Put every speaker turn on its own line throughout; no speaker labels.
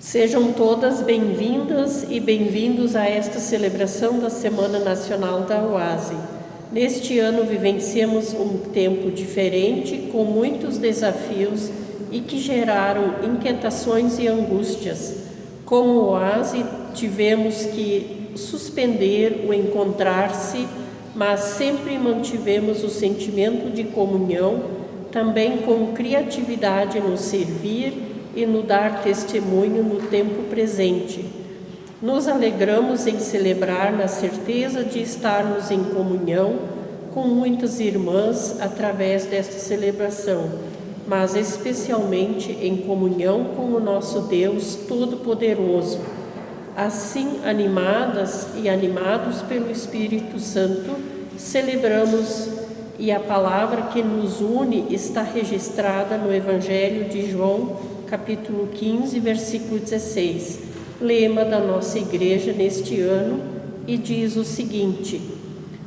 Sejam todas bem-vindas e bem-vindos a esta celebração da Semana Nacional da UASE. Neste ano vivenciamos um tempo diferente, com muitos desafios e que geraram inquietações e angústias. Como UASE, tivemos que suspender o encontrar-se, mas sempre mantivemos o sentimento de comunhão, também com criatividade no servir e no dar testemunho no tempo presente. Nos alegramos em celebrar na certeza de estarmos em comunhão com muitas irmãs através desta celebração, mas especialmente em comunhão com o nosso Deus Todo-Poderoso. Assim, animadas e animados pelo Espírito Santo, celebramos, e a palavra que nos une está registrada no Evangelho de João, capítulo 15, versículo 16, lema da nossa igreja neste ano, e diz o seguinte: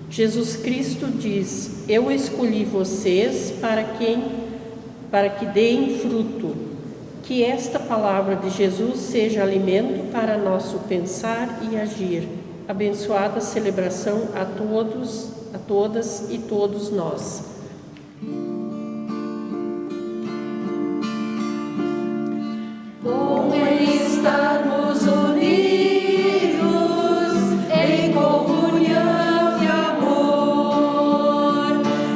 Jesus Cristo diz: eu escolhi vocês para que deem fruto. Que esta palavra de Jesus seja alimento para nosso pensar e agir. Abençoada celebração a todos, a todas e todos nós.
Bom é estarmos unidos em comunhão e amor,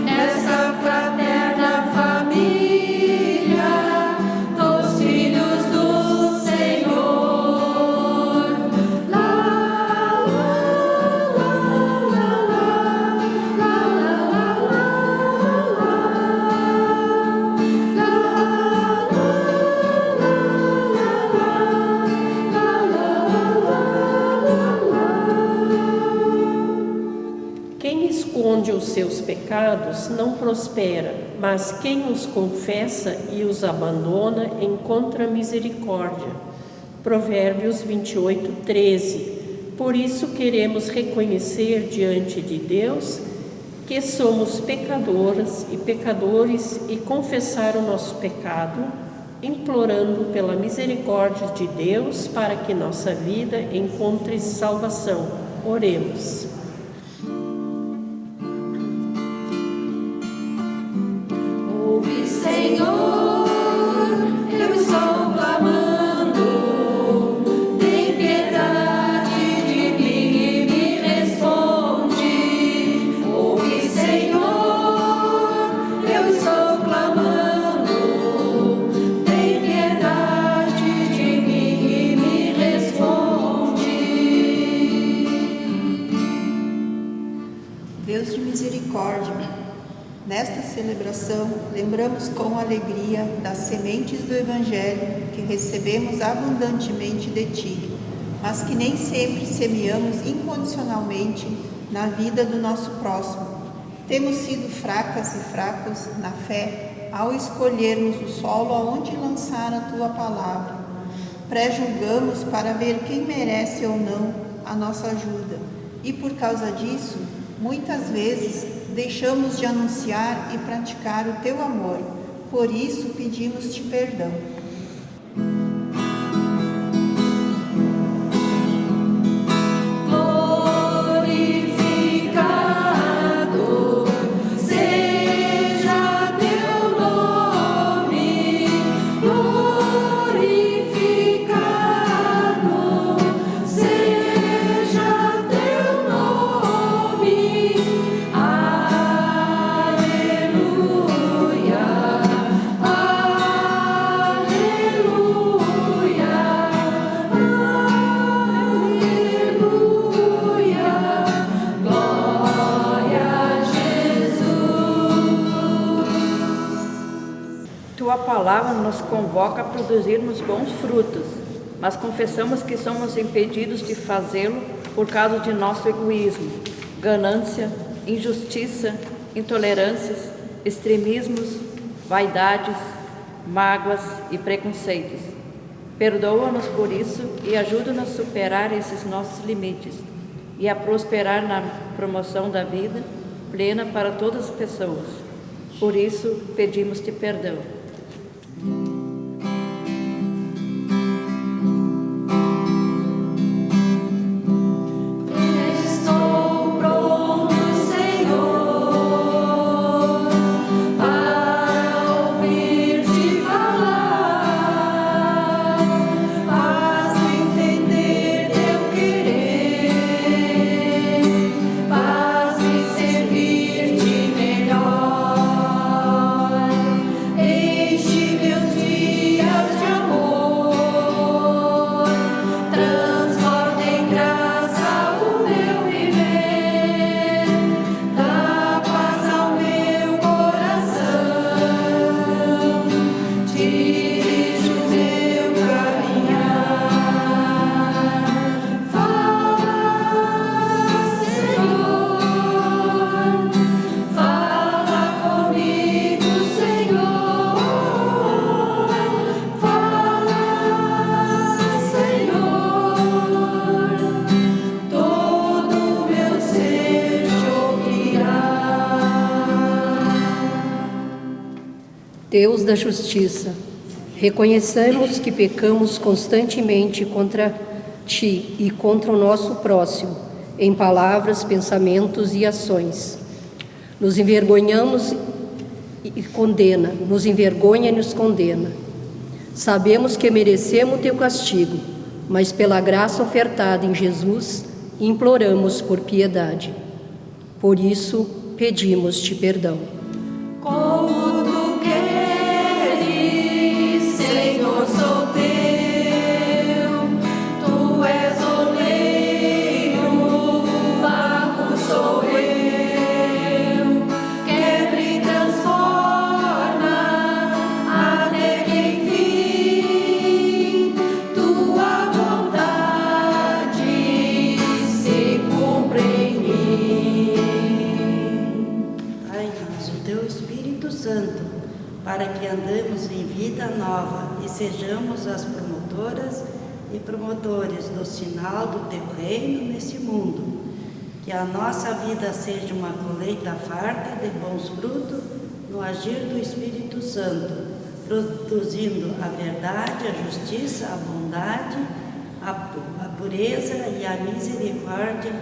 nessa fraterna família dos filhos do Senhor. Lá, lá, lá, lá, lá,
Quem esconde os seus pecados não prospera, mas quem os confessa e os abandona encontra misericórdia. Provérbios 28, 13. Por isso queremos reconhecer diante de Deus que somos pecadoras e pecadores e confessar o nosso pecado, implorando pela misericórdia de Deus para que nossa vida encontre salvação. Oremos.
ouve, Senhor, eu estou clamando, tem piedade de mim e me responde. Ouve, Senhor, eu estou clamando, tem piedade de mim e me responde.
Deus de misericórdia, nesta celebração, lembramos com alegria das sementes do Evangelho que recebemos abundantemente de Ti, mas que nem sempre semeamos incondicionalmente na vida do nosso próximo. Temos sido fracas e fracos na fé ao escolhermos o solo aonde lançar a Tua palavra. Pré-julgamos para ver quem merece ou não a nossa ajuda e, por causa disso, muitas vezes deixamos de anunciar e praticar o Teu amor. Por isso pedimos-te perdão.
Glorificado seja teu nome, glorificado seja teu nome. Aleluia, aleluia, aleluia, glória a Jesus.
Tua palavra nos convoca a produzirmos bons frutos, mas confessamos que somos impedidos de fazê-lo por causa de nosso egoísmo, ganância, injustiça, intolerâncias, extremismos, vaidades, mágoas e preconceitos. Perdoa-nos por isso e ajuda-nos a superar esses nossos limites e a prosperar na promoção da vida plena para todas as pessoas. Por isso, pedimos-te perdão.
Deus da justiça, reconhecemos que pecamos constantemente contra Ti e contra o nosso próximo, em palavras, pensamentos e ações. Nos envergonhamos e condena, nos envergonha e nos condena. Sabemos que merecemos Teu castigo, mas pela graça ofertada em Jesus, imploramos por piedade. Por isso, pedimos-Te perdão.
Como tu queres, Senhor, sou teu. Tu és oleiro, o barro sou eu. Quebra e transforma, até que enfim tua vontade se cumpra em mim.
Dai-nos o teu Espírito Santo, para que andemos em vida nova e sejamos as promotoras e promotores do sinal do teu reino nesse mundo. Que a nossa vida seja uma colheita farta de bons frutos no agir do Espírito Santo, produzindo a verdade, a justiça, a bondade, a pureza e a misericórdia,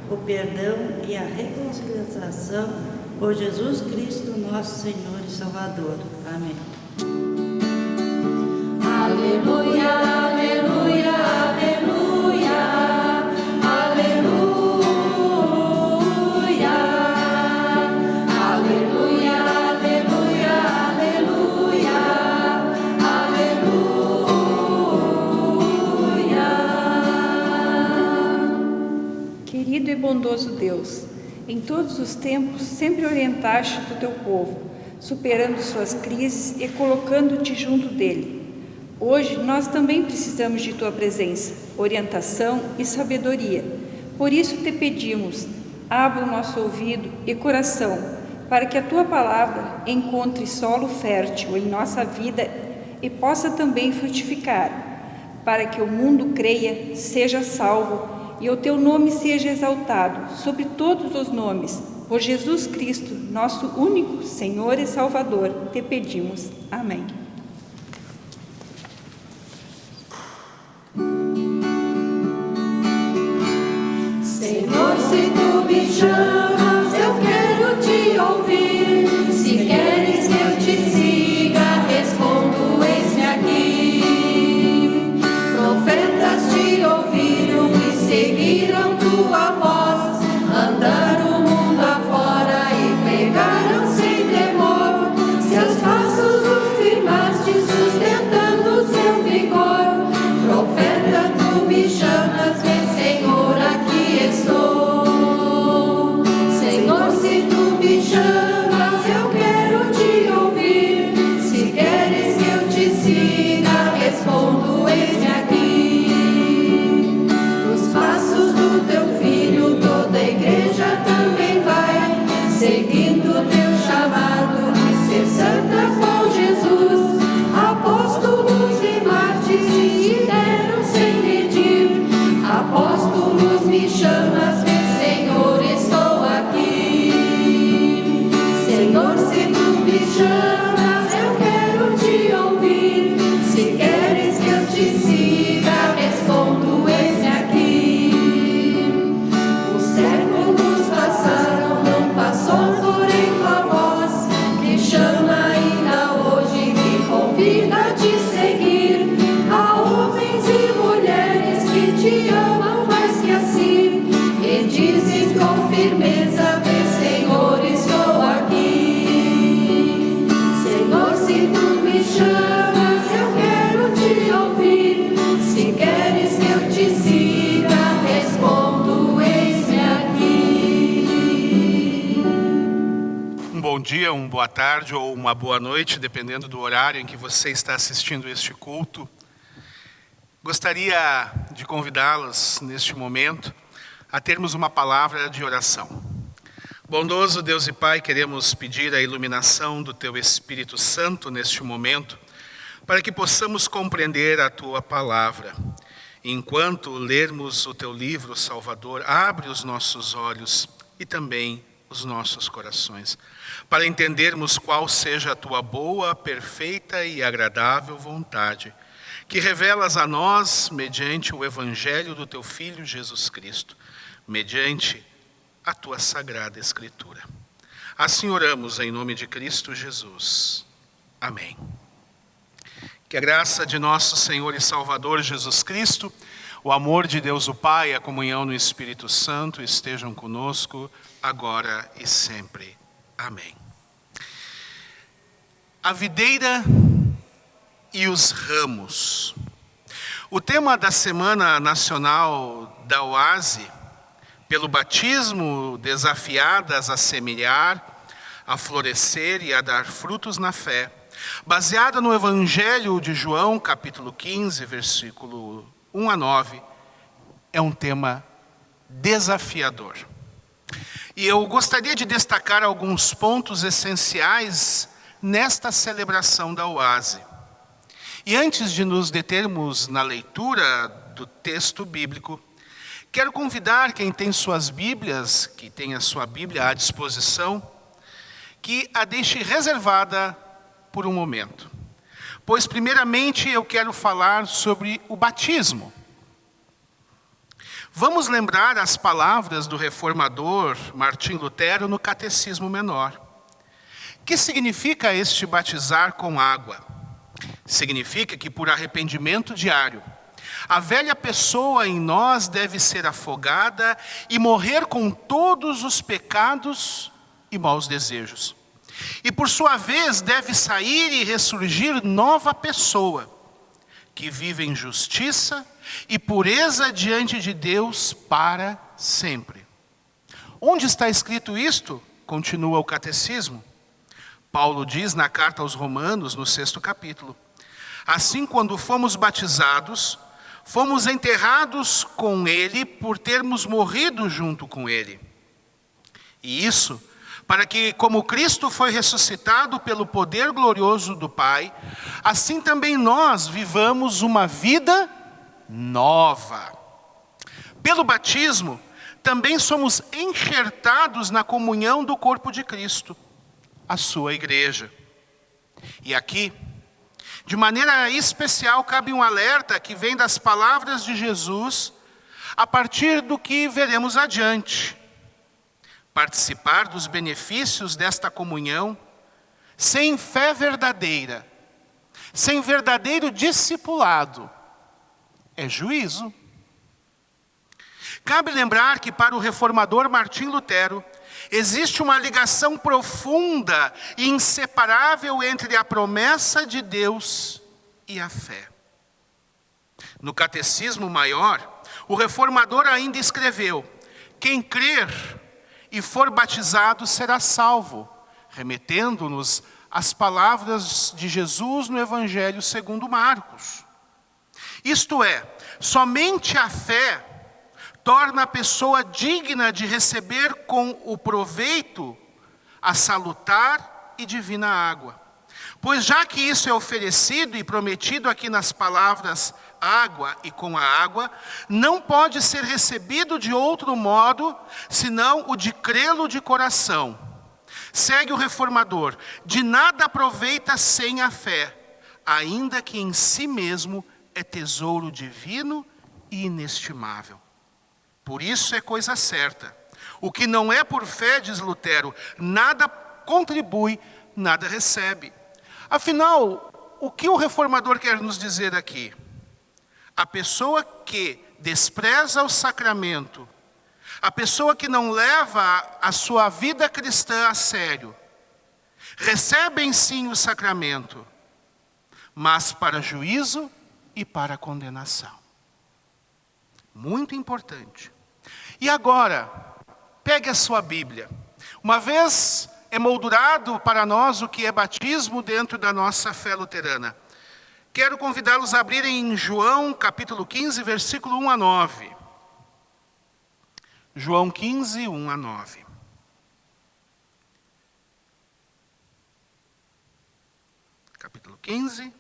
o perdão e a reconciliação por Jesus Cristo, nosso Senhor e Salvador. Amém.
Aleluia, aleluia, aleluia, aleluia, aleluia, aleluia, aleluia, aleluia.
Querido e bondoso Deus, em todos os tempos sempre orientaste o teu povo, superando suas crises e colocando-te junto dele. Hoje nós também precisamos de tua presença, orientação e sabedoria. Por isso te pedimos, abra o nosso ouvido e coração, para que a tua palavra encontre solo fértil em nossa vida e possa também frutificar, para que o mundo creia, seja salvo e o teu nome seja exaltado sobre todos os nomes. Por Jesus Cristo, nosso único Senhor e Salvador, te pedimos. Amém.
Senhor, se tu me chamas, eu quero te ouvir. Se queres que eu te siga, respondo, eis-me aqui. Profetas te ouviram e seguiram tua voz, andaram o mundo afora e pregaram sem temor. Seus passos os firmaste, sustentando seu vigor. Profeta, tu me chamas, vem, Senhor, aqui estou. Senhor, se tu me chamas, eu quero te ouvir. Se queres que eu te siga, respondo, eis-me aqui. Os passos do teu filho, toda a igreja também vai, seguindo o teu chamado de ser santa com Jesus. Apóstolos e mártires se deram sem medir. Apóstolos, me chamas, vem, Senhor, estou aqui. Senhor, se tu me chamas, eu quero te ouvir. Se queres que eu te siga, respondo, eis-me aqui. Os séculos passaram, não passou, porém tua voz, que chama ainda hoje, que convida a te seguir. Há homens e mulheres que te amam mais que assim, e dizes com firmeza, vem, Senhor, estou aqui. Senhor, se tu me chamas, eu quero te ouvir. Se queres que eu te siga, respondo, eis-me aqui.
Um bom dia, uma boa tarde ou uma boa noite, dependendo do horário em que você está assistindo este culto. Gostaria de convidá-los neste momento a termos uma palavra de oração. Bondoso Deus e Pai, queremos pedir a iluminação do Teu Espírito Santo neste momento, para que possamos compreender a Tua palavra. Enquanto lermos o Teu livro, Salvador, abre os nossos olhos e também os nossos corações, para entendermos qual seja a tua boa, perfeita e agradável vontade, que revelas a nós mediante o Evangelho do teu Filho Jesus Cristo, mediante a tua Sagrada Escritura. Assim oramos em nome de Cristo Jesus. Amém. Que a graça de nosso Senhor e Salvador Jesus Cristo, o amor de Deus o Pai e a comunhão no Espírito Santo estejam conosco agora e sempre. Amém. A videira e os ramos. O tema da Semana Nacional da Oase, pelo batismo desafiadas a semear, a florescer e a dar frutos na fé, baseada no Evangelho de João, capítulo 15, versículo 1 a 9, é um tema desafiador. E eu gostaria de destacar alguns pontos essenciais nesta celebração da Oase. E antes de nos determos na leitura do texto bíblico, quero convidar quem tem suas Bíblias, que tem a sua Bíblia à disposição, que a deixe reservada por um momento. Pois, primeiramente, eu quero falar sobre o batismo. Vamos lembrar as palavras do reformador Martim Lutero no Catecismo Menor. Que significa este batizar com água? Significa que por arrependimento diário, a velha pessoa em nós deve ser afogada e morrer com todos os pecados e maus desejos. E por sua vez deve sair e ressurgir nova pessoa, que vive em justiça e pureza diante de Deus para sempre. Onde está escrito isto? Continua o catecismo. Paulo diz na carta aos Romanos, no 6º capítulo: assim, quando fomos batizados, fomos enterrados com ele por termos morrido junto com ele. E isso para que, como Cristo foi ressuscitado pelo poder glorioso do Pai, assim também nós vivamos uma vida nova. Pelo batismo, também somos enxertados na comunhão do corpo de Cristo, a sua igreja. E aqui, de maneira especial, cabe um alerta que vem das palavras de Jesus, a partir do que veremos adiante. Participar dos benefícios desta comunhão, sem fé verdadeira, sem verdadeiro discipulado, é juízo. Cabe lembrar que para o reformador Martim Lutero, existe uma ligação profunda e inseparável entre a promessa de Deus e a fé. No Catecismo Maior, o reformador ainda escreveu: quem crer e for batizado será salvo, remetendo-nos às palavras de Jesus no Evangelho segundo Marcos. Isto é, somente a fé torna a pessoa digna de receber com o proveito a salutar e divina água. Pois já que isso é oferecido e prometido aqui nas palavras água e com a água, não pode ser recebido de outro modo, senão o de crê-lo de coração. Segue o reformador: de nada aproveita sem a fé, ainda que em si mesmo é tesouro divino e inestimável. Por isso é coisa certa: o que não é por fé, diz Lutero, nada contribui, nada recebe. Afinal, o que o reformador quer nos dizer aqui? A pessoa que despreza o sacramento, a pessoa que não leva a sua vida cristã a sério, recebem sim o sacramento, mas para juízo e para condenação. Muito importante. E agora, pegue a sua Bíblia. Uma vez emoldurado para nós o que é batismo dentro da nossa fé luterana, quero convidá-los a abrirem em João, capítulo 15, versículo 1 a 9. João 15, 1 a 9. Capítulo 15,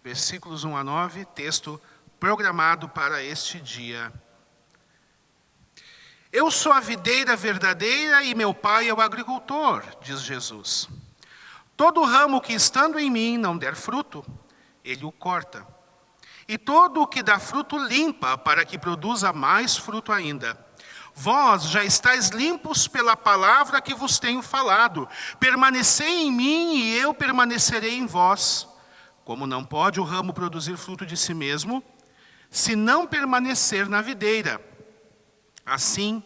versículos 1 a 9, texto programado para este dia. Eu sou a videira verdadeira e meu pai é o agricultor, diz Jesus. Todo ramo que estando em mim não der fruto, ele o corta. E todo o que dá fruto limpa, para que produza mais fruto ainda. Vós já estáis limpos pela palavra que vos tenho falado. Permanecei em mim e eu permanecerei em vós. Como não pode o ramo produzir fruto de si mesmo, se não permanecer na videira. Assim,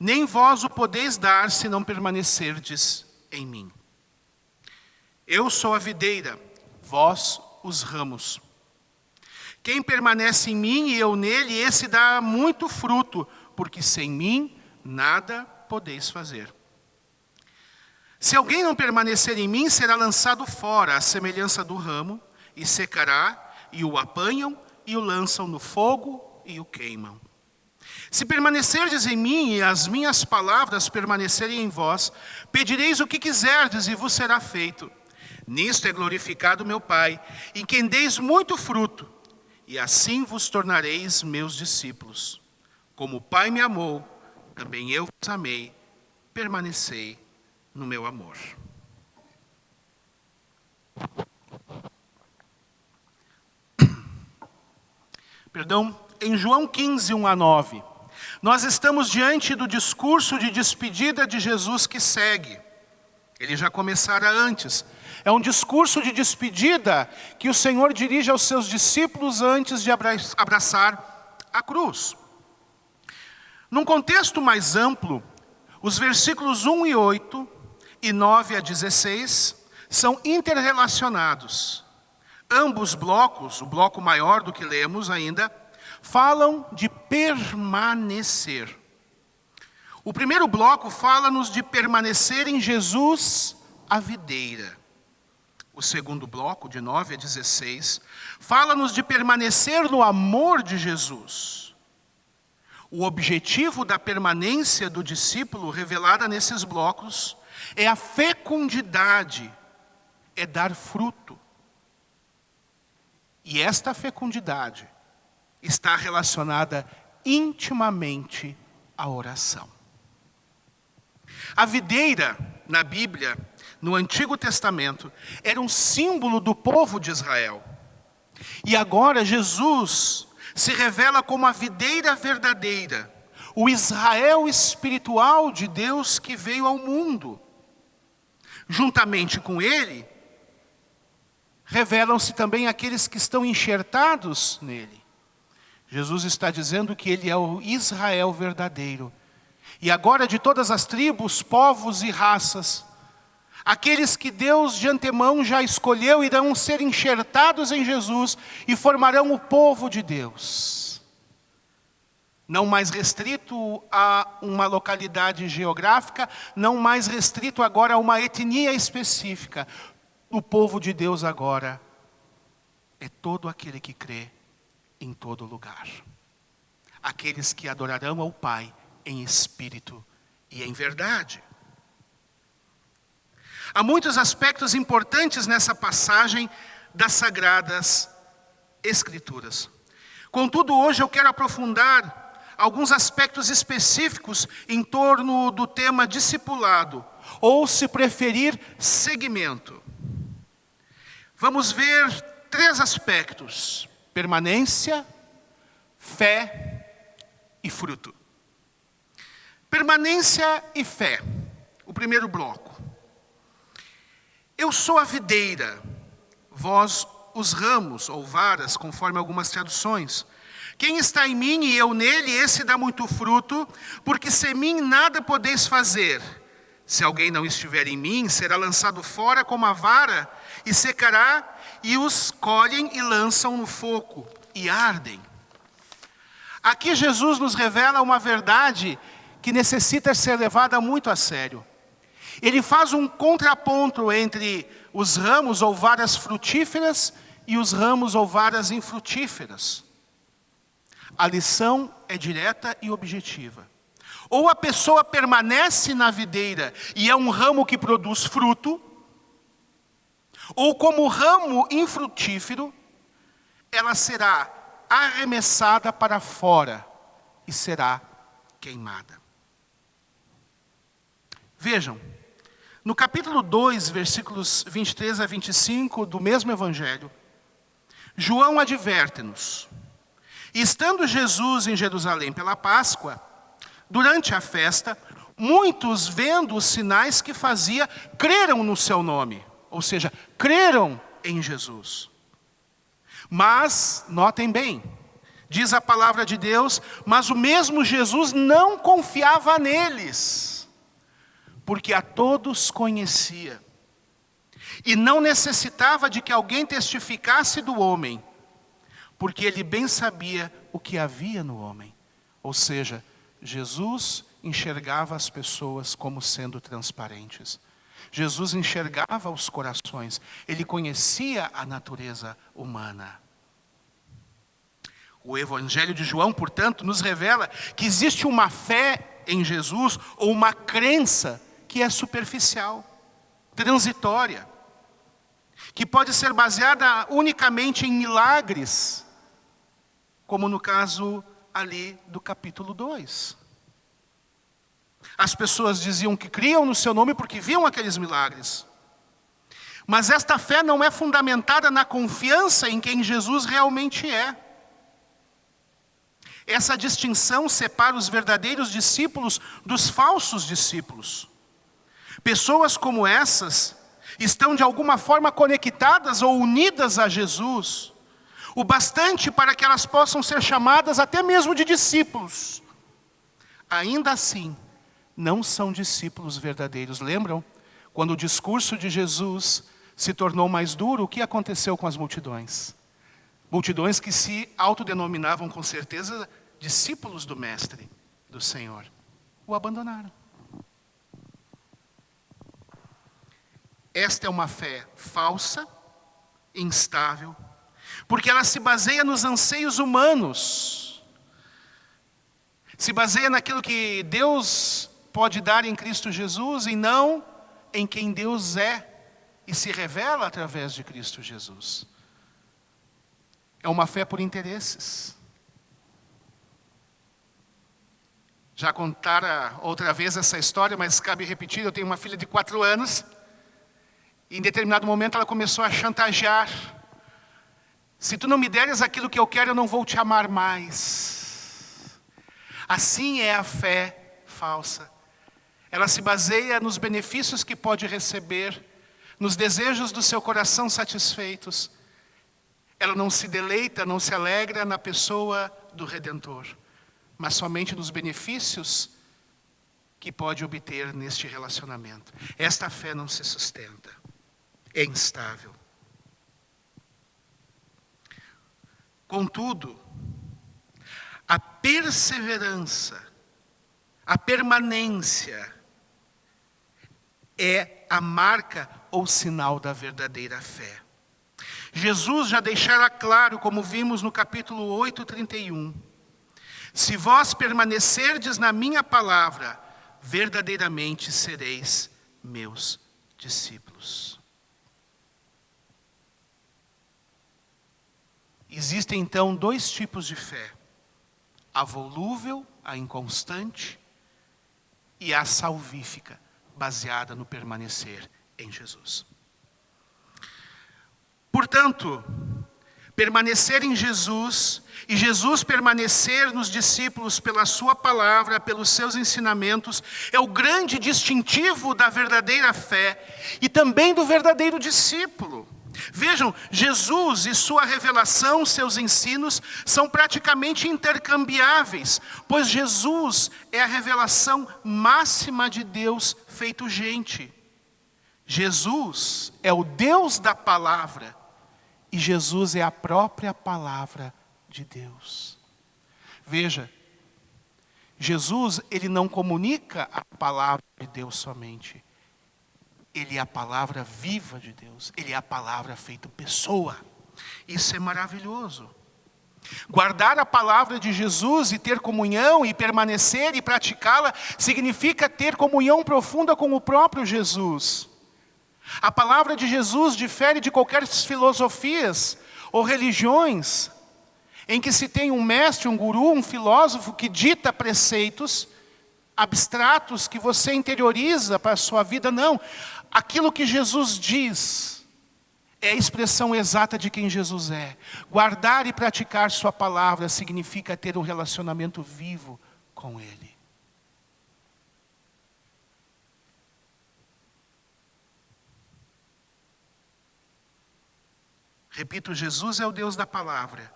nem vós o podeis dar, se não permanecerdes em mim. Eu sou a videira, vós os ramos. Quem permanece em mim e eu nele, esse dá muito fruto, porque sem mim nada podeis fazer. Se alguém não permanecer em mim, será lançado fora, à semelhança do ramo, e secará, e o apanham, e o lançam no fogo, e o queimam. Se permanecerdes em mim, e as minhas palavras permanecerem em vós, pedireis o que quiserdes, e vos será feito. Nisto é glorificado meu Pai, em quem deis muito fruto, e assim vos tornareis meus discípulos. Como o Pai me amou, também eu vos amei, permanecei no meu amor. Perdão, em João 15, 1-9, nós estamos diante do discurso de despedida de Jesus que segue. Ele já começara antes. É um discurso de despedida que o Senhor dirige aos seus discípulos antes de abraçar a cruz. Num contexto mais amplo, os versículos 1 e 8 e 9 a 16 são interrelacionados. Ambos blocos, o bloco maior do que lemos ainda, falam de permanecer. O primeiro bloco fala-nos de permanecer em Jesus, a videira. O segundo bloco, de 9 a 16, fala-nos de permanecer no amor de Jesus. O objetivo da permanência do discípulo, revelada nesses blocos, é a fecundidade, é dar fruto. E esta fecundidade está relacionada intimamente à oração. A videira, na Bíblia, no Antigo Testamento, era um símbolo do povo de Israel. E agora Jesus se revela como a videira verdadeira, o Israel espiritual de Deus que veio ao mundo. Juntamente com ele, revelam-se também aqueles que estão enxertados nele. Jesus está dizendo que ele é o Israel verdadeiro. E agora de todas as tribos, povos e raças, aqueles que Deus de antemão já escolheu irão ser enxertados em Jesus e formarão o povo de Deus. Não mais restrito a uma localidade geográfica, não mais restrito agora a uma etnia específica. O povo de Deus agora é todo aquele que crê em todo lugar. Aqueles que adorarão ao Pai em espírito e em verdade. Há muitos aspectos importantes nessa passagem das Sagradas Escrituras. Contudo, hoje eu quero aprofundar alguns aspectos específicos em torno do tema discipulado, ou, se preferir, seguimento. Vamos ver 3 aspectos: permanência, fé e fruto. Permanência e fé, o primeiro bloco. Eu sou a videira, vós os ramos ou varas, conforme algumas traduções. Quem está em mim e eu nele, esse dá muito fruto, porque sem mim nada podeis fazer. Se alguém não estiver em mim, será lançado fora como a vara, e secará, e os colhem e lançam no fogo, e ardem. Aqui Jesus nos revela uma verdade que necessita ser levada muito a sério. Ele faz um contraponto entre os ramos ou varas frutíferas e os ramos ou varas infrutíferas. A lição é direta e objetiva. Ou a pessoa permanece na videira e é um ramo que produz fruto, ou como ramo infrutífero, ela será arremessada para fora e será queimada. Vejam, no capítulo 2, versículos 23 a 25 do mesmo evangelho, João adverte-nos: estando Jesus em Jerusalém pela Páscoa, durante a festa, muitos, vendo os sinais que fazia, creram no seu nome, ou seja, creram em Jesus. Mas, notem bem, diz a palavra de Deus, mas o mesmo Jesus não confiava neles, porque a todos conhecia, e não necessitava de que alguém testificasse do homem, porque ele bem sabia o que havia no homem. Ou seja, Jesus enxergava as pessoas como sendo transparentes. Jesus enxergava os corações, ele conhecia a natureza humana. O Evangelho de João, portanto, nos revela que existe uma fé em Jesus, ou uma crença que é superficial, transitória, que pode ser baseada unicamente em milagres, como no caso ali do capítulo 2. As pessoas diziam que criam no seu nome porque viam aqueles milagres. Mas esta fé não é fundamentada na confiança em quem Jesus realmente é. Essa distinção separa os verdadeiros discípulos dos falsos discípulos. Pessoas como essas estão de alguma forma conectadas ou unidas a Jesus, o bastante para que elas possam ser chamadas até mesmo de discípulos. Ainda assim, não são discípulos verdadeiros. Lembram? Quando o discurso de Jesus se tornou mais duro, o que aconteceu com as multidões? Multidões que se autodenominavam com certeza discípulos do Mestre, do Senhor, o abandonaram. Esta é uma fé falsa, instável, porque ela se baseia nos anseios humanos, se baseia naquilo que Deus pode dar em Cristo Jesus e não em quem Deus é e se revela através de Cristo Jesus. É uma fé por interesses. Já contara outra vez essa história, mas cabe repetir. Eu tenho uma filha de 4 anos. E em determinado momento ela começou a chantagear. Se tu não me deres aquilo que eu quero, eu não vou te amar mais. Assim é a fé falsa. Ela se baseia nos benefícios que pode receber, nos desejos do seu coração satisfeitos. Ela não se deleita, não se alegra na pessoa do Redentor, mas somente nos benefícios que pode obter neste relacionamento. Esta fé não se sustenta, é instável. Contudo, a perseverança, a permanência é a marca ou sinal da verdadeira fé. Jesus já deixara claro, como vimos no capítulo 8, 31. Se vós permanecerdes na minha palavra, verdadeiramente sereis meus discípulos. Existem então 2 tipos de fé: a volúvel, a inconstante, e a salvífica, baseada no permanecer em Jesus. Portanto, permanecer em Jesus e Jesus permanecer nos discípulos pela sua palavra, pelos seus ensinamentos, é o grande distintivo da verdadeira fé e também do verdadeiro discípulo. Vejam, Jesus e sua revelação, seus ensinos, são praticamente intercambiáveis, pois Jesus é a revelação máxima de Deus feito gente. Jesus é o Deus da palavra e Jesus é a própria palavra de Deus. Veja, Jesus, ele não comunica a palavra de Deus somente. Ele é a palavra viva de Deus. Ele é a palavra feita pessoa. Isso é maravilhoso. Guardar a palavra de Jesus e ter comunhão e permanecer e praticá-la significa ter comunhão profunda com o próprio Jesus. A palavra de Jesus difere de qualquer filosofias ou religiões em que se tem um mestre, um guru, um filósofo que dita preceitos abstratos que você interioriza para a sua vida, não. Aquilo que Jesus diz é a expressão exata de quem Jesus é. Guardar e praticar sua palavra significa ter um relacionamento vivo com Ele. Repito, Jesus é o Deus da palavra.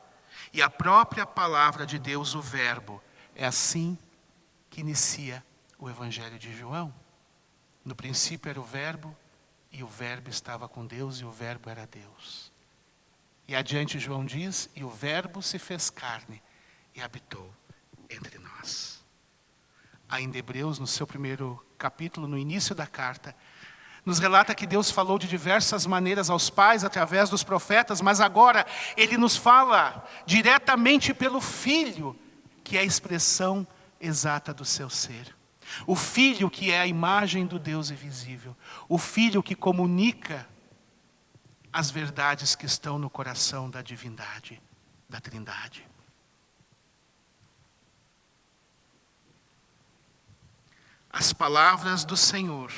E a própria palavra de Deus, o Verbo. É assim que inicia o Evangelho de João. No princípio era o Verbo, e o Verbo estava com Deus, e o Verbo era Deus. E adiante João diz, e o Verbo se fez carne e habitou entre nós. Ainda Hebreus, no seu primeiro capítulo, no início da carta, nos relata que Deus falou de diversas maneiras aos pais, através dos profetas, mas agora Ele nos fala diretamente pelo Filho, que é a expressão exata do seu ser. O Filho que é a imagem do Deus invisível. O Filho que comunica as verdades que estão no coração da divindade, da Trindade. As palavras do Senhor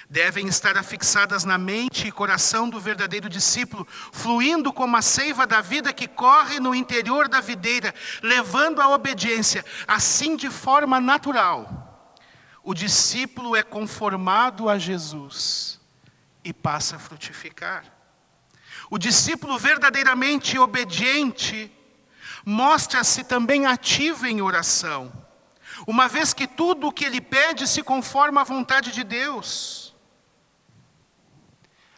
devem estar afixadas na mente e coração do verdadeiro discípulo, fluindo como a seiva da vida que corre no interior da videira, levando à obediência. Assim, de forma natural, o discípulo é conformado a Jesus e passa a frutificar. O discípulo verdadeiramente obediente mostra-se também ativo em oração, uma vez que tudo o que ele pede se conforma à vontade de Deus.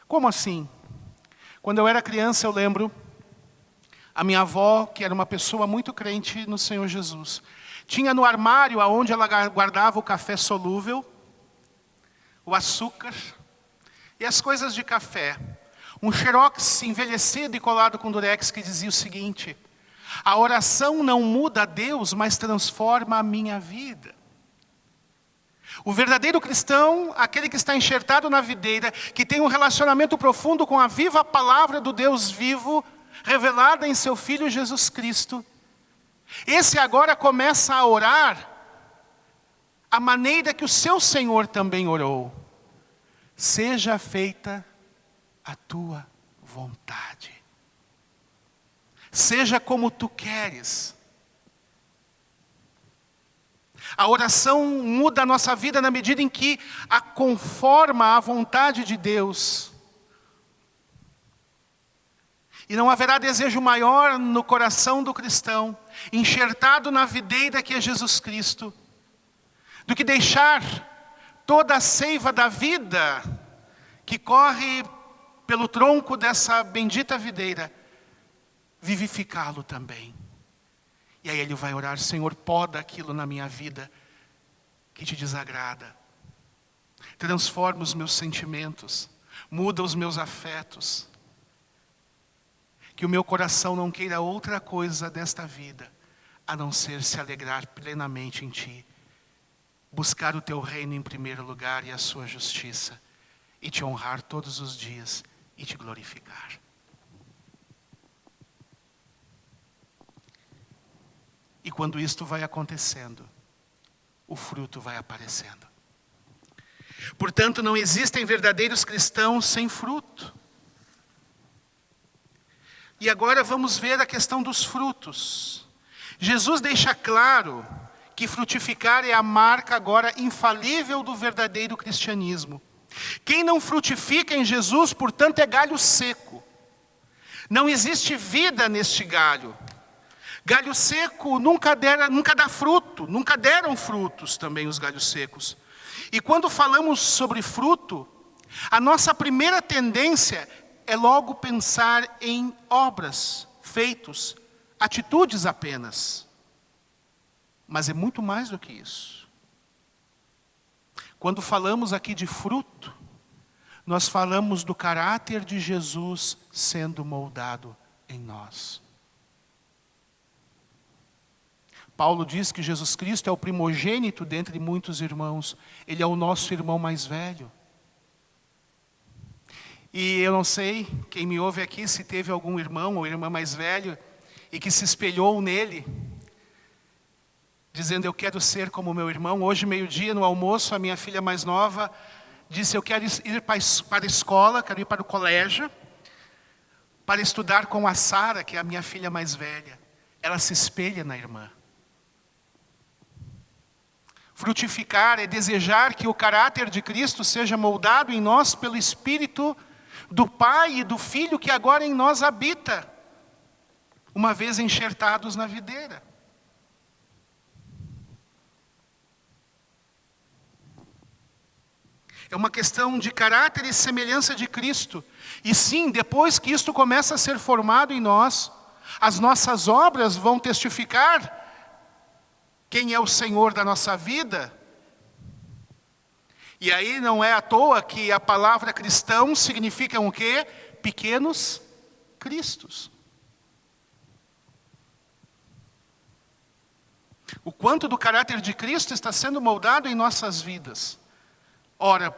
Como assim? Quando eu era criança, eu lembro, a minha avó, que era uma pessoa muito crente no Senhor Jesus, tinha no armário, onde ela guardava o café solúvel, o açúcar e as coisas de café, um xerox envelhecido e colado com durex que dizia o seguinte: a oração não muda a Deus, mas transforma a minha vida. O verdadeiro cristão, aquele que está enxertado na videira, que tem um relacionamento profundo com a viva palavra do Deus vivo, revelada em seu Filho Jesus Cristo, esse agora começa a orar a maneira que o seu Senhor também orou. Seja feita a tua vontade. Seja como tu queres. A oração muda a nossa vida na medida em que a conforma à vontade de Deus. E não haverá desejo maior no coração do cristão, enxertado na videira que é Jesus Cristo, do que deixar toda a seiva da vida que corre pelo tronco dessa bendita videira, vivificá-lo também. E aí ele vai orar: Senhor, poda aquilo na minha vida que te desagrada. Transforma os meus sentimentos, muda os meus afetos. Que o meu coração não queira outra coisa desta vida, a não ser se alegrar plenamente em Ti. Buscar o Teu reino em primeiro lugar e a Sua justiça. E Te honrar todos os dias e Te glorificar. E quando isto vai acontecendo, o fruto vai aparecendo. Portanto, não existem verdadeiros cristãos sem fruto. E agora vamos ver a questão dos frutos. Jesus deixa claro que frutificar é a marca agora infalível do verdadeiro cristianismo. Quem não frutifica em Jesus, portanto, é galho seco. Não existe vida neste galho. Galho seco nunca dá fruto, nunca deram frutos também os galhos secos. E quando falamos sobre fruto, a nossa primeira tendência é logo pensar em obras, feitos, atitudes apenas. Mas é muito mais do que isso. Quando falamos aqui de fruto, nós falamos do caráter de Jesus sendo moldado em nós. Paulo diz que Jesus Cristo é o primogênito dentre muitos irmãos. Ele é o nosso irmão mais velho. E eu não sei, quem me ouve aqui, se teve algum irmão ou irmã mais velho e que se espelhou nele. dizendo: eu quero ser como meu irmão. Hoje, meio-dia, no almoço, a minha filha mais nova disse: eu quero ir para a escola, quero ir para o colégio, para estudar com a Sara, que é a minha filha mais velha. Ela se espelha na irmã. Frutificar é desejar que o caráter de Cristo seja moldado em nós pelo Espírito do Pai e do Filho que agora em nós habita, uma vez enxertados na videira. É uma questão de caráter e semelhança de Cristo. E sim, depois que isto começa a ser formado em nós, as nossas obras vão testificar quem é o Senhor da nossa vida. E aí não é à toa que a palavra cristão significa o quê? Pequenos cristos. O quanto do caráter de Cristo está sendo moldado em nossas vidas. Ora,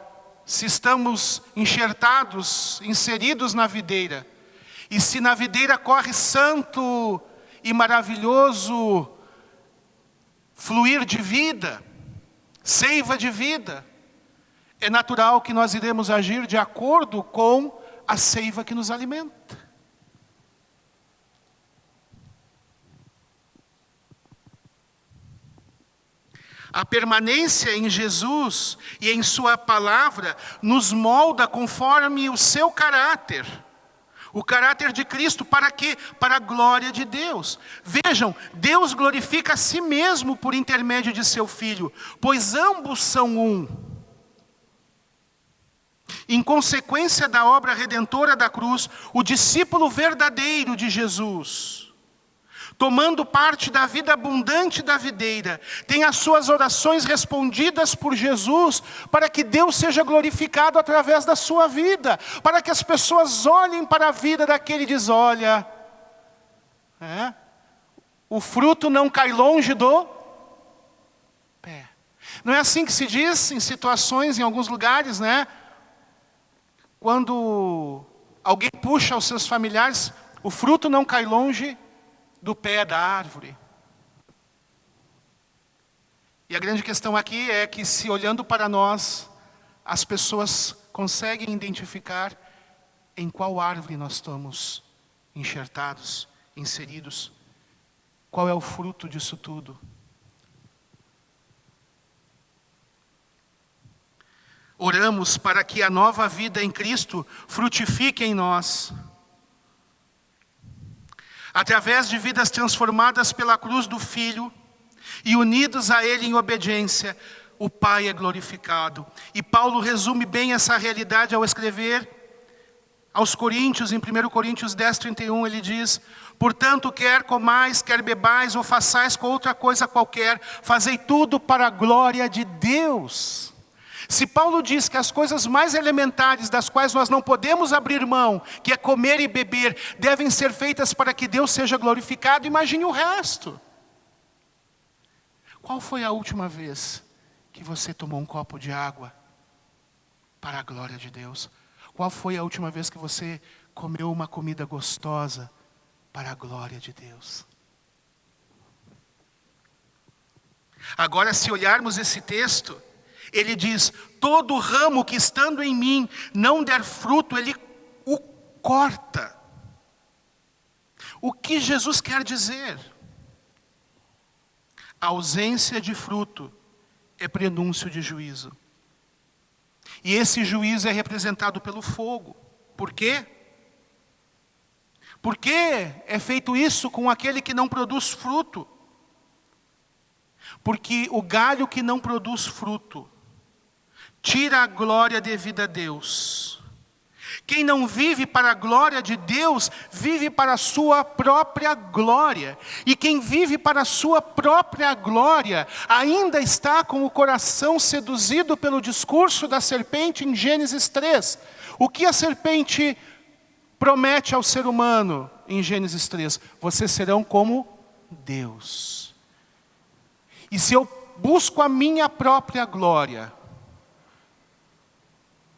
se estamos enxertados, inseridos na videira, e se na videira corre santo e maravilhoso fluir de vida, seiva de vida, é natural que nós iremos agir de acordo com a seiva que nos alimenta. A permanência em Jesus e em sua palavra nos molda conforme o seu caráter. O caráter de Cristo, para quê? Para a glória de Deus. Vejam, Deus glorifica a si mesmo por intermédio de seu Filho, pois ambos são um. Em consequência da obra redentora da cruz, o discípulo verdadeiro de Jesus, tomando parte da vida abundante da videira, tem as suas orações respondidas por Jesus, para que Deus seja glorificado através da sua vida, para que as pessoas olhem para a vida daquele e dizem: olha, o fruto não cai longe do pé. Não é assim que se diz em situações, em alguns lugares, né? Quando alguém puxa os seus familiares, o fruto não cai longe do pé da árvore. E a grande questão aqui é que, se olhando para nós, as pessoas conseguem identificar em qual árvore nós estamos enxertados, inseridos, qual é o fruto disso tudo. Oramos para que a nova vida em Cristo frutifique em nós. Através de vidas transformadas pela cruz do Filho e unidos a Ele em obediência, o Pai é glorificado. E Paulo resume bem essa realidade ao escrever aos Coríntios, em 1 Coríntios 10:31, ele diz: portanto, quer comais, quer bebais, ou façais com outra coisa qualquer, fazei tudo para a glória de Deus. Se Paulo diz que as coisas mais elementares, das quais nós não podemos abrir mão, que é comer e beber, devem ser feitas para que Deus seja glorificado, imagine o resto. Qual foi a última vez que você tomou um copo de água para a glória de Deus? Qual foi a última vez que você comeu uma comida gostosa para a glória de Deus? Agora, se olharmos esse texto, ele diz: todo ramo que estando em mim não der fruto, ele o corta. O que Jesus quer dizer? A ausência de fruto é prenúncio de juízo. E esse juízo é representado pelo fogo. Por quê? Por que é feito isso com aquele que não produz fruto? Porque o galho que não produz fruto tira a glória devida a Deus. Quem não vive para a glória de Deus, vive para a sua própria glória. E quem vive para a sua própria glória, ainda está com o coração seduzido pelo discurso da serpente em Gênesis 3. O que a serpente promete ao ser humano em Gênesis 3? Vocês serão como Deus. E se eu busco a minha própria glória,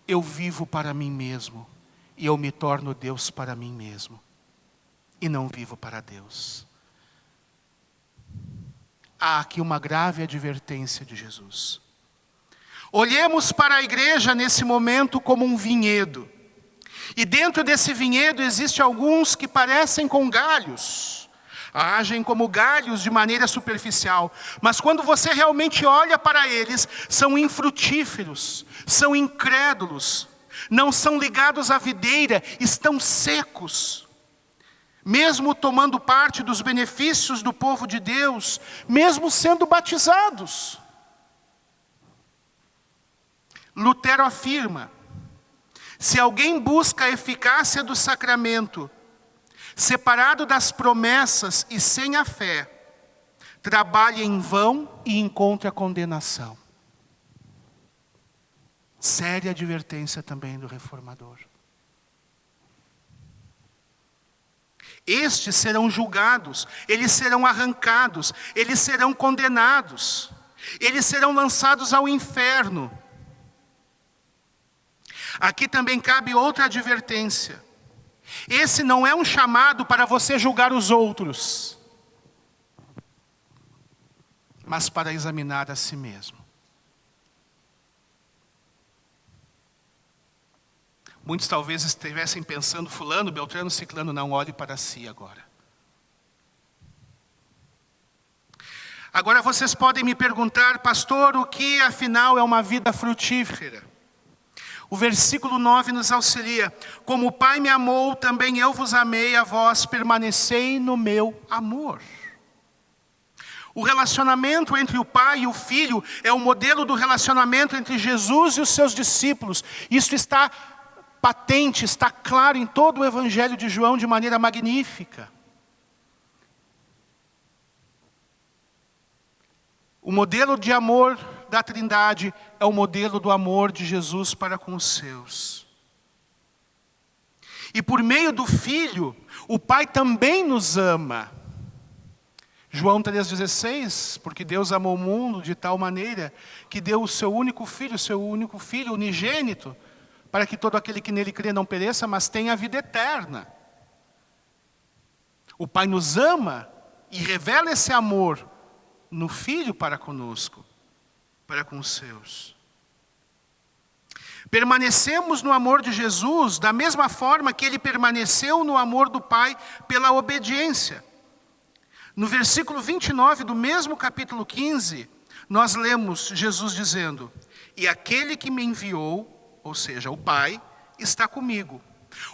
eu vivo para mim mesmo, e eu me torno Deus para mim mesmo, e não vivo para Deus. há aqui uma grave advertência de Jesus. Olhemos para a igreja nesse momento como um vinhedo. E dentro desse vinhedo existem alguns que parecem com galhos. Agem como galhos de maneira superficial. Mas quando você realmente olha para eles, são infrutíferos, são incrédulos, não são ligados à videira, estão secos. Mesmo tomando parte dos benefícios do povo de Deus, mesmo sendo batizados. Lutero afirma: se alguém busca a eficácia do sacramento, separado das promessas e sem a fé, trabalha em vão e encontra condenação. Séria advertência também do reformador. Estes serão julgados, eles serão arrancados, eles serão condenados, eles serão lançados ao inferno. Aqui também cabe outra advertência. Esse não é um chamado para você julgar os outros, mas para examinar a si mesmo. Muitos talvez estivessem pensando, fulano, beltrano, ciclano, não olhe para si agora. Agora vocês podem me perguntar, pastor, o que afinal é uma vida frutífera? O versículo 9 nos auxilia: como o Pai me amou, também eu vos amei, a vós permanecei no meu amor. O relacionamento entre o Pai e o Filho é o modelo do relacionamento entre Jesus e os seus discípulos. Isso está patente, está claro em todo o Evangelho de João de maneira magnífica. O modelo de amor da Trindade é o modelo do amor de Jesus para com os seus. E por meio do Filho, o Pai também nos ama. João 3,16, porque Deus amou o mundo de tal maneira que deu o seu único Filho unigênito, para que todo aquele que nele crê não pereça, mas tenha a vida eterna. O Pai nos ama e revela esse amor no Filho para conosco, para com os seus. Permanecemos no amor de Jesus da mesma forma que Ele permaneceu no amor do Pai pela obediência. No versículo 29 do mesmo capítulo 15, nós lemos Jesus dizendo: e aquele que me enviou, ou seja, o Pai, está comigo.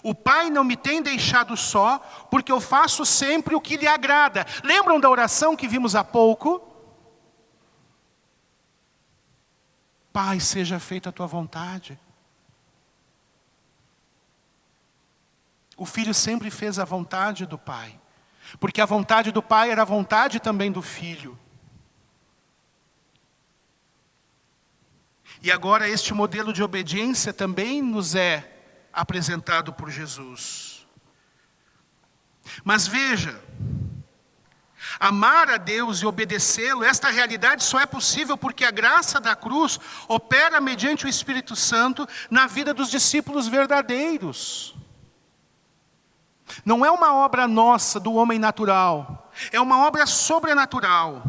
O Pai não me tem deixado só, porque eu faço sempre o que lhe agrada. Lembram da oração que vimos há pouco? Pai, seja feita a tua vontade. O Filho sempre fez a vontade do Pai, porque a vontade do Pai era a vontade também do Filho. E agora este modelo de obediência também nos é apresentado por Jesus. Mas veja, amar a Deus e obedecê-lo, esta realidade só é possível porque a graça da cruz opera mediante o Espírito Santo na vida dos discípulos verdadeiros. Não é uma obra nossa, do homem natural, é uma obra sobrenatural.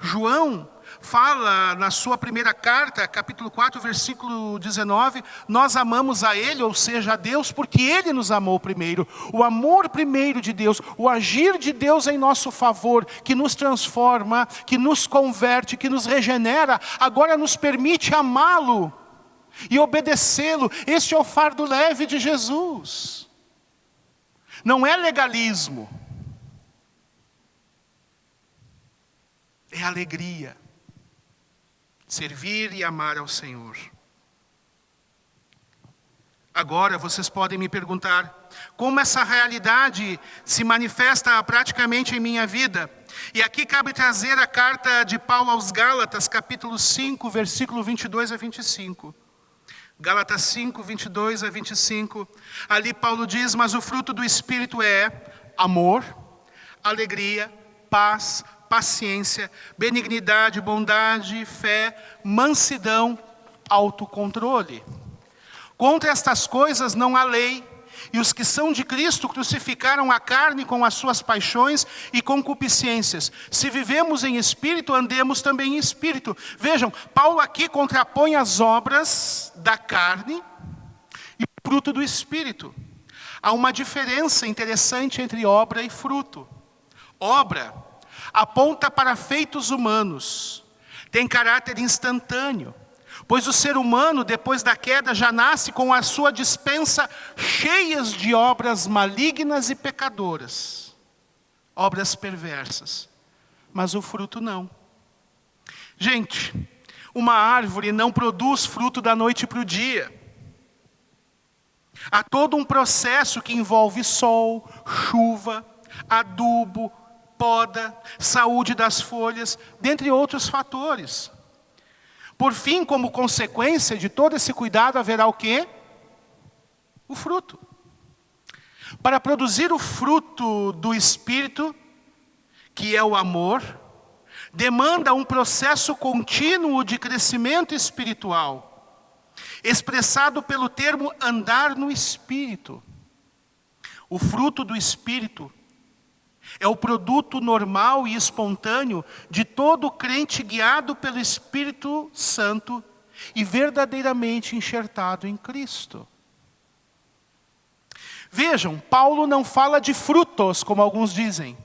João fala na sua primeira carta, capítulo 4, versículo 19, nós amamos a Ele, ou seja, a Deus, porque Ele nos amou primeiro. O amor primeiro de Deus, o agir de Deus em nosso favor, que nos transforma, que nos converte, que nos regenera, agora nos permite amá-lo e obedecê-lo. Este é o fardo leve de Jesus. Não é legalismo, é alegria. Servir e amar ao Senhor. Agora vocês podem me perguntar, como essa realidade se manifesta praticamente em minha vida? E aqui cabe trazer a carta de Paulo aos Gálatas, capítulo 5, versículo 22 a 25. Gálatas 5, 22 a 25. Ali Paulo diz: mas o fruto do Espírito é amor, alegria, paz, paciência, benignidade, bondade, fé, mansidão, autocontrole. Contra estas coisas não há lei, E os que são de Cristo crucificaram a carne com as suas paixões e concupiscências. Se vivemos em espírito, andemos também em espírito. Vejam, Paulo aqui contrapõe as obras da carne e o fruto do espírito. Há uma diferença interessante entre obra e fruto. Obra aponta para feitos humanos, tem caráter instantâneo, pois o ser humano, depois da queda, já nasce com a sua despensa cheias de obras malignas e pecadoras, obras perversas, mas o fruto não. Gente, uma árvore não produz fruto da noite para o dia. Há todo um processo que envolve sol, chuva, adubo, poda, saúde das folhas, dentre outros fatores. Por fim, como consequência de todo esse cuidado, haverá o quê? O fruto. Para produzir o fruto do Espírito, que é o amor, demanda um processo contínuo de crescimento espiritual, expressado pelo termo andar no Espírito. O fruto do Espírito é o produto normal e espontâneo de todo crente guiado pelo Espírito Santo e verdadeiramente enxertado em Cristo. Vejam, Paulo não fala de frutos, como alguns dizem,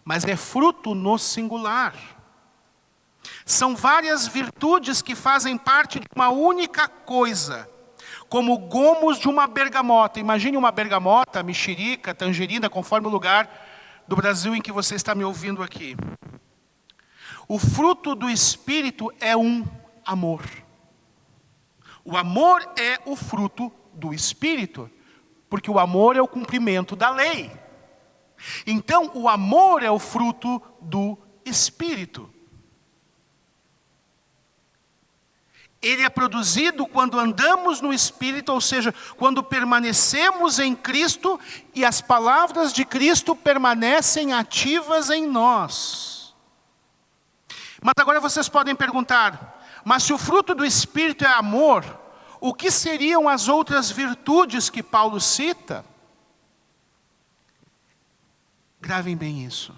mas é fruto no singular. São várias virtudes que fazem parte de uma única coisa, como gomos de uma bergamota. Imagine uma bergamota, mexerica, tangerina, conforme o lugar do Brasil em que você está me ouvindo aqui. O fruto do Espírito é um amor. O amor é o fruto do Espírito, porque o amor é o cumprimento da lei. Então, o amor é o fruto do Espírito. Ele é produzido quando andamos no Espírito, ou seja, quando permanecemos em Cristo e as palavras de Cristo permanecem ativas em nós. Mas agora vocês podem perguntar, mas se o fruto do Espírito é amor, o que seriam as outras virtudes que Paulo cita? Gravem bem isso.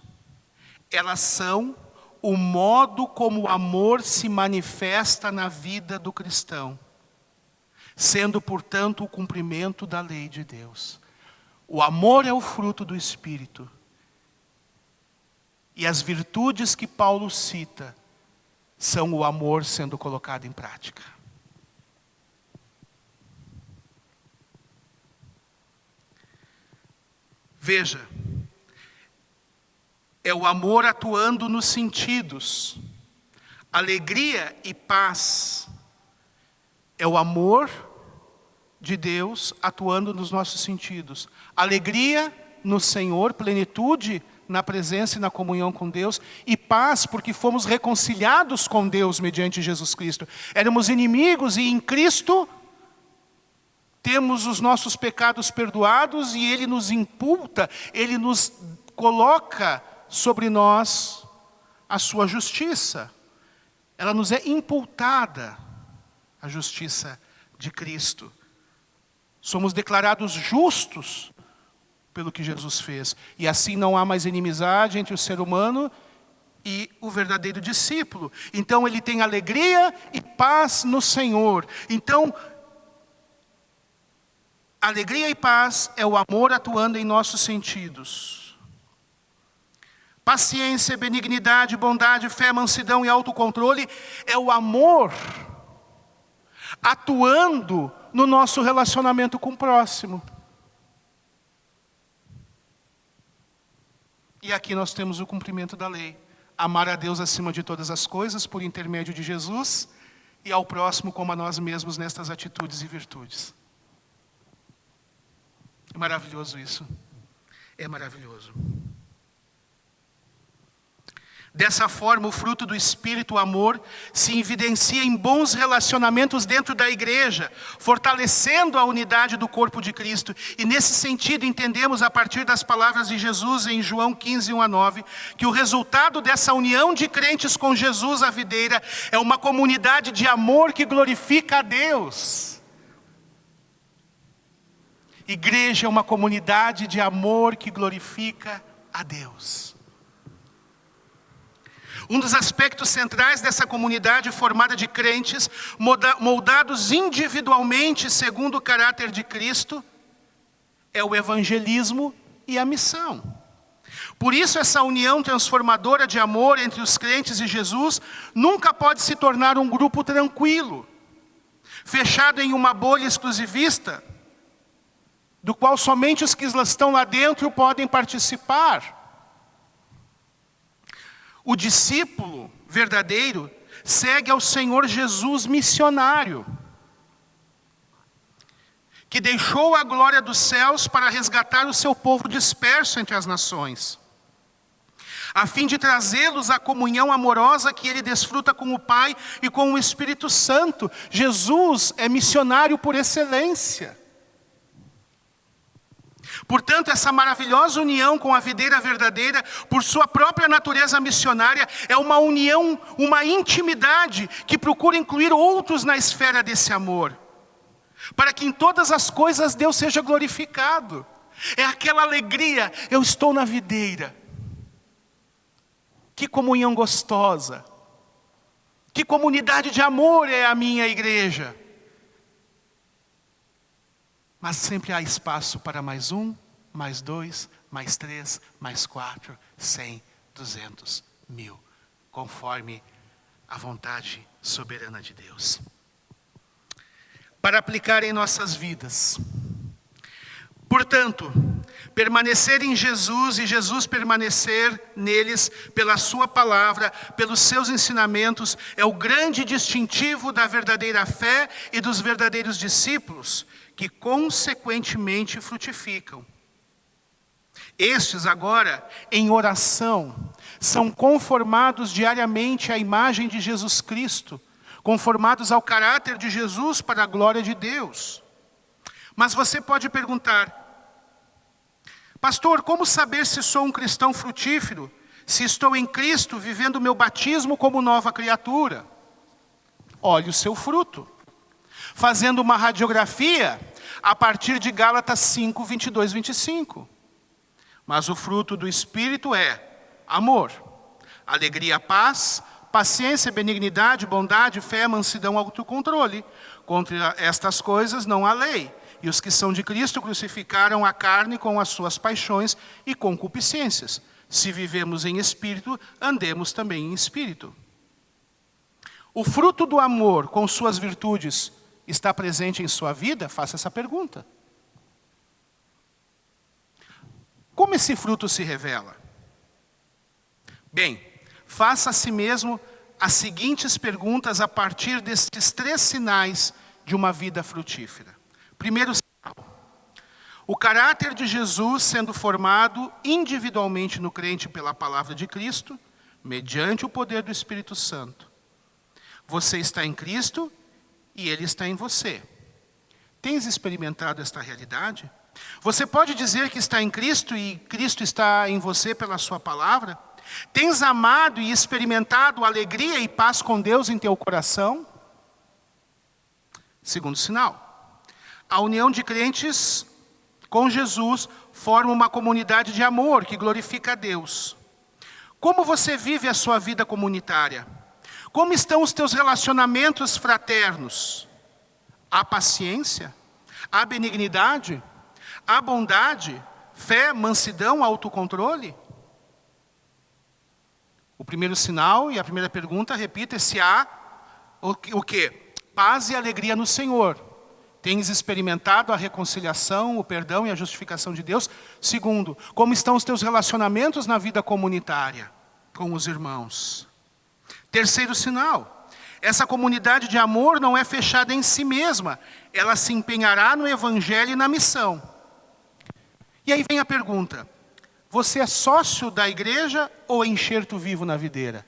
Elas são o modo como o amor se manifesta na vida do cristão, sendo, portanto, o cumprimento da lei de Deus. O amor é o fruto do Espírito. E as virtudes que Paulo cita são o amor sendo colocado em prática. Veja, é o amor atuando nos sentidos. Alegria e paz é o amor de Deus atuando nos nossos sentidos. Alegria no Senhor, plenitude na presença e na comunhão com Deus, e paz porque fomos reconciliados com Deus mediante Jesus Cristo. Éramos inimigos e em Cristo temos os nossos pecados perdoados e Ele nos imputa, Ele nos coloca sobre nós a sua justiça. Ela nos é imputada, a justiça de Cristo. Somos declarados justos pelo que Jesus fez. E assim não há mais inimizade entre o ser humano e o verdadeiro discípulo. Então ele tem alegria e paz no Senhor. Então, alegria e paz é o amor atuando em nossos sentidos. Paciência, benignidade, bondade, fé, mansidão e autocontrole é o amor atuando no nosso relacionamento com o próximo. E aqui nós temos o cumprimento da lei. Amar a Deus acima de todas as coisas, por intermédio de Jesus, e ao próximo como a nós mesmos nestas atitudes e virtudes. É maravilhoso isso. É maravilhoso. Dessa forma, o fruto do Espírito, o amor, se evidencia em bons relacionamentos dentro da igreja, fortalecendo a unidade do corpo de Cristo. E nesse sentido, entendemos a partir das palavras de Jesus em João 15, 1-9, que o resultado dessa união de crentes com Jesus, a videira, é uma comunidade de amor que glorifica a Deus. Igreja é uma comunidade de amor que glorifica a Deus. Um dos aspectos centrais dessa comunidade formada de crentes, moldados individualmente segundo o caráter de Cristo, é o evangelismo e a missão. Por isso, essa união transformadora de amor entre os crentes e Jesus nunca pode se tornar um grupo tranquilo, fechado em uma bolha exclusivista, do qual somente os que estão lá dentro podem participar. O discípulo verdadeiro segue ao Senhor Jesus missionário, que deixou a glória dos céus para resgatar o seu povo disperso entre as nações, a fim de trazê-los à comunhão amorosa que ele desfruta com o Pai e com o Espírito Santo. Jesus é missionário por excelência. Portanto, essa maravilhosa união com a videira verdadeira, por sua própria natureza missionária, é uma união, uma intimidade que procura incluir outros na esfera desse amor, para que em todas as coisas Deus seja glorificado. É aquela alegria, eu estou na videira. Que comunhão gostosa. Que comunidade de amor é a minha igreja. Mas sempre há espaço para mais um, mais dois, mais três, mais 4, 100, 200, 1000, conforme a vontade soberana de Deus. Para aplicar em nossas vidas. Portanto, permanecer em Jesus e Jesus permanecer neles pela sua palavra, pelos seus ensinamentos, é o grande distintivo da verdadeira fé e dos verdadeiros discípulos, que consequentemente frutificam. Estes agora, em oração, são conformados diariamente à imagem de Jesus Cristo, conformados ao caráter de Jesus para a glória de Deus. Mas você pode perguntar: pastor, como saber se sou um cristão frutífero, se estou em Cristo vivendo o meu batismo como nova criatura? Olhe o seu fruto. Fazendo uma radiografia a partir de Gálatas 5, 22, 25. Mas o fruto do Espírito é amor, alegria, paz, paciência, benignidade, bondade, fé, mansidão, autocontrole. Contra estas coisas não há lei. E os que são de Cristo crucificaram a carne com as suas paixões e concupiscências. Se vivemos em espírito, andemos também em espírito. O fruto do amor com suas virtudes está presente em sua vida? Faça essa pergunta. Como esse fruto se revela? Bem, faça a si mesmo as seguintes perguntas a partir destes 3 sinais de uma vida frutífera. Primeiro sinal: o caráter de Jesus sendo formado individualmente no crente pela palavra de Cristo, mediante o poder do Espírito Santo. Você está em Cristo e Ele está em você. Tens experimentado esta realidade? Você pode dizer que está em Cristo e Cristo está em você pela sua palavra? Tens amado e experimentado alegria e paz com Deus em teu coração? Segundo sinal: a união de crentes com Jesus forma uma comunidade de amor que glorifica a Deus. Como você vive a sua vida comunitária? Como estão os teus relacionamentos fraternos? Há paciência? Há benignidade? Há bondade? Fé, mansidão, autocontrole? O primeiro sinal e a primeira pergunta, repita, é se há o quê? Paz e alegria no Senhor. Tens experimentado a reconciliação, o perdão e a justificação de Deus? Segundo, como estão os teus relacionamentos na vida comunitária com os irmãos? Terceiro sinal: essa comunidade de amor não é fechada em si mesma, ela se empenhará no evangelho e na missão. E aí vem a pergunta: você é sócio da igreja ou enxerto vivo na videira?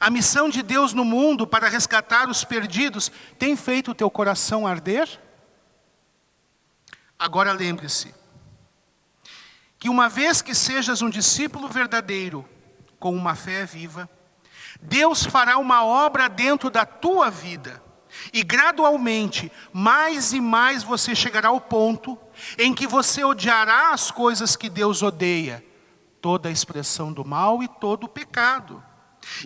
A missão de Deus no mundo para resgatar os perdidos tem feito o teu coração arder? Agora lembre-se que uma vez que sejas um discípulo verdadeiro, com uma fé viva, Deus fará uma obra dentro da tua vida, E gradualmente, mais e mais você chegará ao ponto em que você odiará as coisas que Deus odeia, toda a expressão do mal e todo o pecado.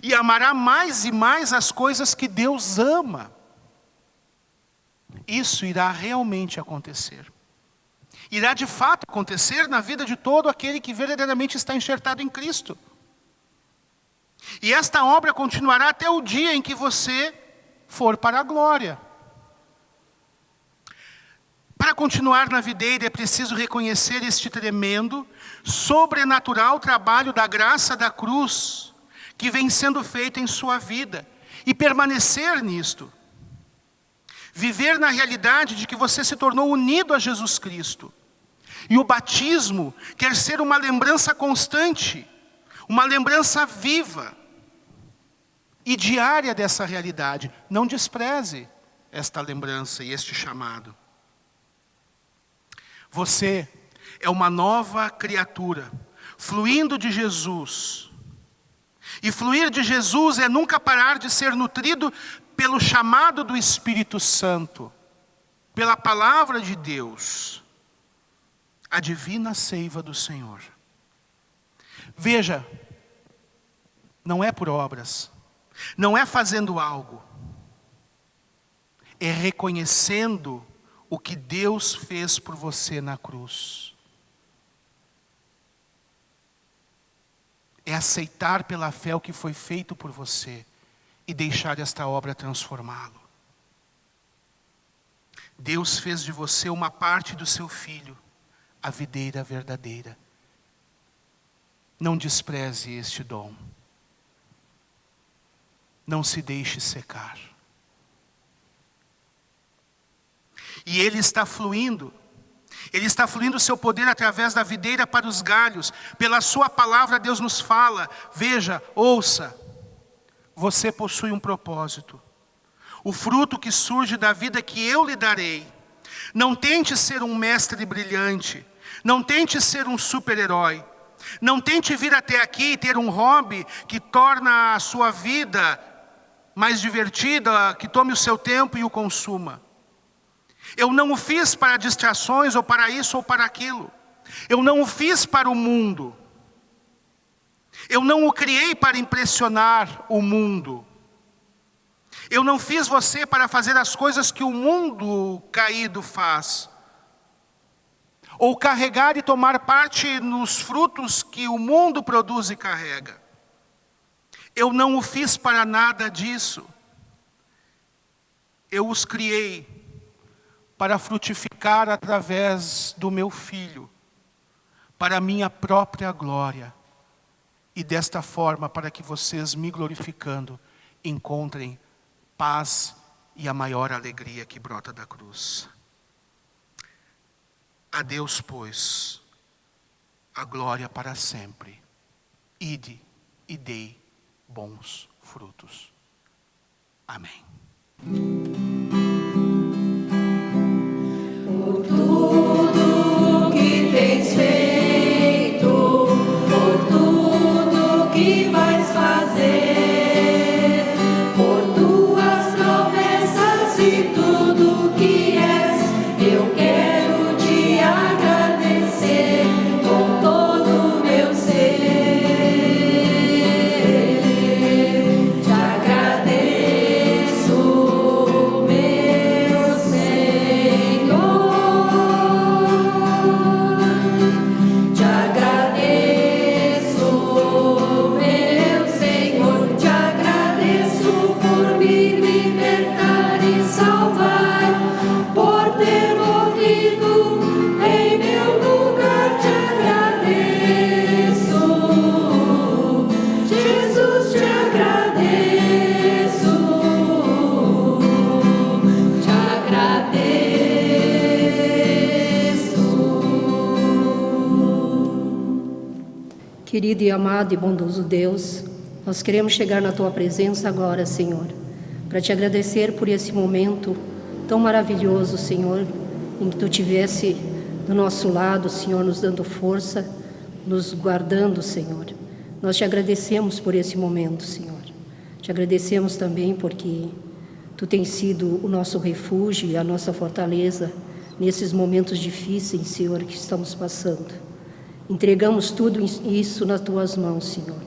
E amará mais e mais as coisas que Deus ama. Isso irá realmente acontecer. Irá de fato acontecer na vida de todo aquele que verdadeiramente está enxertado em Cristo. E esta obra continuará até o dia em que você for para a glória. Para continuar na videira é preciso reconhecer este tremendo, sobrenatural trabalho da graça da cruz que vem sendo feito em sua vida e permanecer nisto. Viver na realidade de que você se tornou unido a Jesus Cristo. E o batismo quer ser uma lembrança constante, uma lembrança viva e diária dessa realidade. Não despreze esta lembrança e este chamado. Você é uma nova criatura, fluindo de Jesus. E fluir de Jesus é nunca parar de ser nutrido pelo chamado do Espírito Santo, pela palavra de Deus, a divina seiva do Senhor. Veja, não é por obras, não é fazendo algo, é reconhecendo o que Deus fez por você na cruz. É aceitar pela fé o que foi feito por você e deixar esta obra transformá-lo. Deus fez de você uma parte do seu Filho, a videira verdadeira. Não despreze este dom. Não se deixe secar. E Ele está fluindo. Ele está fluindo o seu poder através da videira para os galhos. Pela sua palavra Deus nos fala. Veja, ouça. Você possui um propósito. O fruto que surge da vida que eu lhe darei. Não tente ser um mestre brilhante. Não tente ser um super-herói. Não tente vir até aqui e ter um hobby que torna a sua vida mais divertida, que tome o seu tempo e o consuma. Eu não o fiz para distrações ou para isso ou para aquilo. Eu não o fiz para o mundo. Eu não o criei para impressionar o mundo. Eu não fiz você para fazer as coisas que o mundo caído faz. Ou carregar e tomar parte nos frutos que o mundo produz e carrega. Eu não o fiz para nada disso. Eu os criei para frutificar através do meu Filho, para a minha própria glória. E desta forma, para que vocês, me glorificando, encontrem paz e a maior alegria que brota da cruz. A Deus, pois, a glória para sempre. Ide e dei bons frutos. Amém.
Por tudo que tens feito, por tudo que vais fazer, por tuas promessas e tudo que és, eu quero te agradecer com todo o meu ser. Te agradeço, meu Senhor. Te agradeço, meu Senhor. Te agradeço por me libertar e salvar, por ter morrido em meu lugar. Te agradeço, Jesus, te agradeço, te agradeço.
Querido e amado e bondoso Deus, nós queremos chegar na Tua presença agora, Senhor, para Te agradecer por esse momento tão maravilhoso, Senhor, em que Tu estivesse do nosso lado, Senhor, nos dando força, nos guardando, Senhor. Nós Te agradecemos por esse momento, Senhor. Te agradecemos também porque Tu tens sido o nosso refúgio e a nossa fortaleza nesses momentos difíceis, Senhor, que estamos passando. Entregamos tudo isso nas Tuas mãos, Senhor.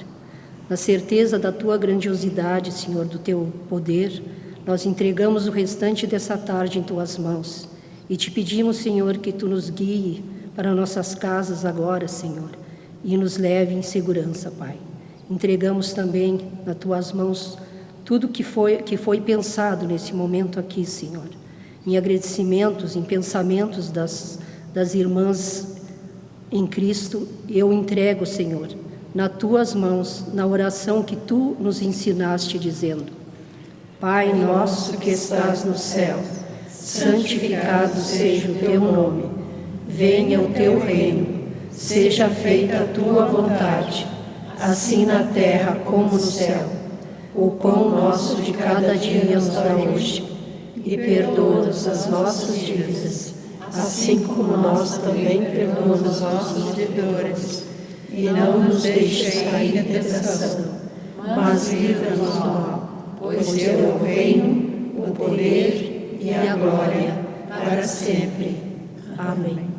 Na certeza da Tua grandiosidade, Senhor, do Teu poder, nós entregamos o restante dessa tarde em Tuas mãos. E Te pedimos, Senhor, que Tu nos guie para nossas casas agora, Senhor, e nos leve em segurança, Pai. Entregamos também nas Tuas mãos tudo que foi pensado nesse momento aqui, Senhor. Em agradecimentos, em pensamentos das irmãs em Cristo, eu entrego, Senhor, nas Tuas mãos, na oração que Tu nos ensinaste, dizendo: Pai nosso que estás no céu, santificado seja o Teu nome. Venha o Teu reino, seja feita a Tua vontade, assim na terra como no céu. O pão nosso de cada dia nos dá hoje, e perdoa-nos as nossas dívidas, assim como nós também perdoamos aos nossos devedores. E não nos deixes cair em tentação, mas livra-nos do mal, pois Teu é o reino, o poder e a glória, para sempre. Amém.